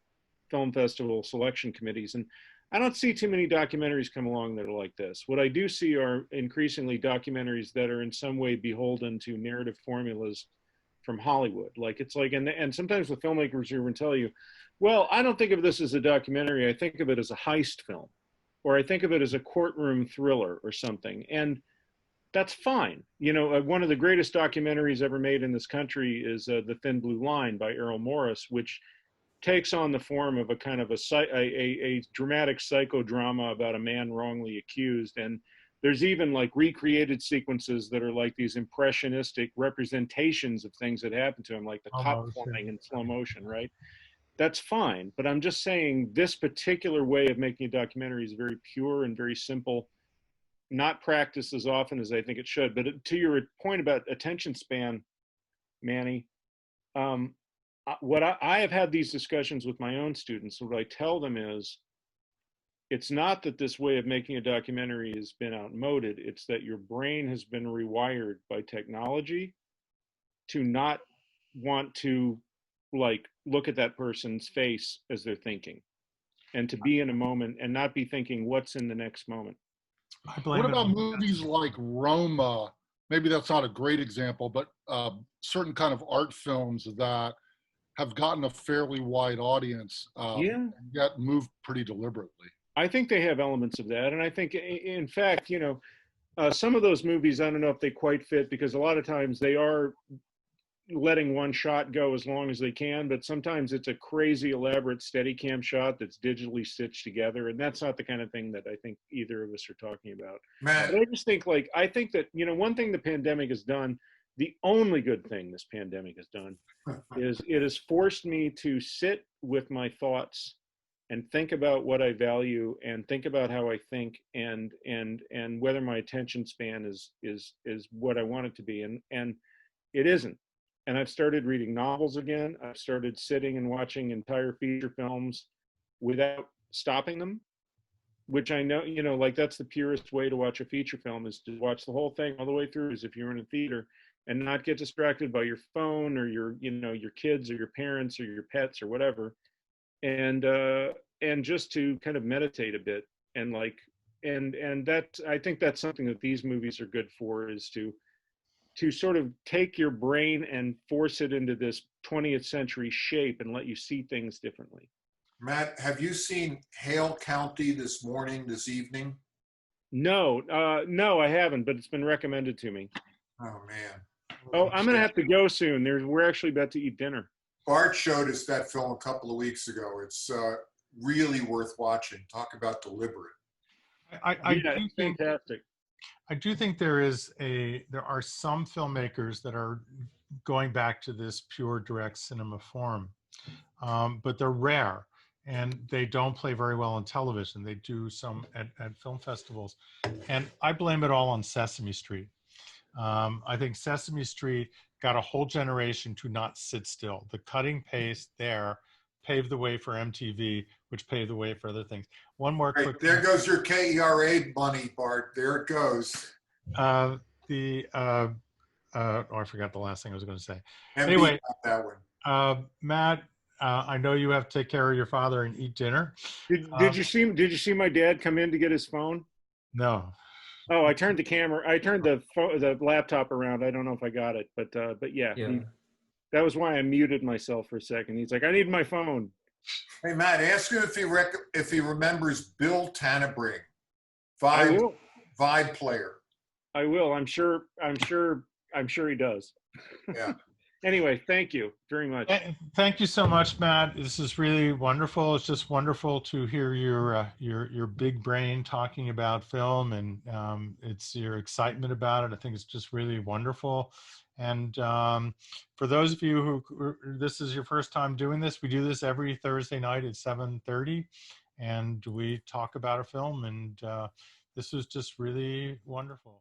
film festival selection committees, and I don't see too many documentaries come along that are like this. What I do see are increasingly documentaries that are in some way beholden to narrative formulas from Hollywood. Like it's like, and sometimes the filmmakers who will tell you, well, I don't think of this as a documentary. I think of it as a heist film, or I think of it as a courtroom thriller or something. And that's fine. You know, one of the greatest documentaries ever made in this country is The Thin Blue Line by Errol Morris, which takes on the form of a kind of a dramatic psychodrama about a man wrongly accused. And there's even like recreated sequences that are like these impressionistic representations of things that happened to him, like the cop flying in slow motion, right? That's fine. But I'm just saying this particular way of making a documentary is very pure and very simple, not practiced as often as I think it should. But to your point about attention span, Manny, what I have had these discussions with my own students. What I tell them is, it's not that this way of making a documentary has been outmoded. It's that your brain has been rewired by technology to not want to like look at that person's face as they're thinking, and to be in a moment and not be thinking what's in the next moment. What about movies like Roma? Maybe that's not a great example, but certain kind of art films that have gotten a fairly wide audience, yet moved pretty deliberately. I think they have elements of that. And I think, in fact, you know, some of those movies, I don't know if they quite fit, because a lot of times they are letting one shot go as long as they can, but sometimes it's a crazy elaborate Steadicam shot that's digitally stitched together. And that's not the kind of thing that I think either of us are talking about. But I just think I think that, you know, one thing the pandemic has done, the only good thing this pandemic has done is it has forced me to sit with my thoughts and think about what I value and think about how I think and whether my attention span is what I want it to be. And it isn't. And I've started reading novels again. I've started sitting and watching entire feature films without stopping them, which I know, you know, like that's the purest way to watch a feature film, is to watch the whole thing all the way through, as if you're in a theater, and not get distracted by your phone or your, you know, your kids or your parents or your pets or whatever. And just to kind of meditate a bit and like, and that, I think that's something that these movies are good for, is to sort of take your brain and force it into this 20th century shape and let you see things differently. Matt, have you seen Hale County this evening? No, no, I haven't, but it's been recommended to me. Oh man. Oh, I'm gonna have to go soon. We're actually about to eat dinner. Bart showed us that film a couple of weeks ago. It's really worth watching. Talk about deliberate. It's fantastic. I do think there are some filmmakers that are going back to this pure direct cinema form, but they're rare and they don't play very well on television. They do some at film festivals, and I blame it all on Sesame Street. I think Sesame Street got a whole generation to not sit still. The cutting pace there paved the way for MTV, which paved the way for other things. One more quick. There goes your KERA money, Bart. There it goes. I forgot the last thing I was going to say. MB Anyway, that one. Matt, I know you have to take care of your father and eat dinner. Did you see my dad come in to get his phone? No. Oh, I turned the laptop around. I don't know if I got it, but yeah. That was why I muted myself for a second. He's like, I need my phone. Hey Matt, ask him if he remembers Bill Tannenbrink, Vibe player. I will. I'm sure he does. Yeah. Anyway, thank you very much. Thank you so much, Matt. This is really wonderful. It's just wonderful to hear your big brain talking about film, and it's your excitement about it. I think it's just really wonderful. And for those of you who this is your first time doing this, we do this every Thursday night at 7:30, and we talk about a film, and this was just really wonderful.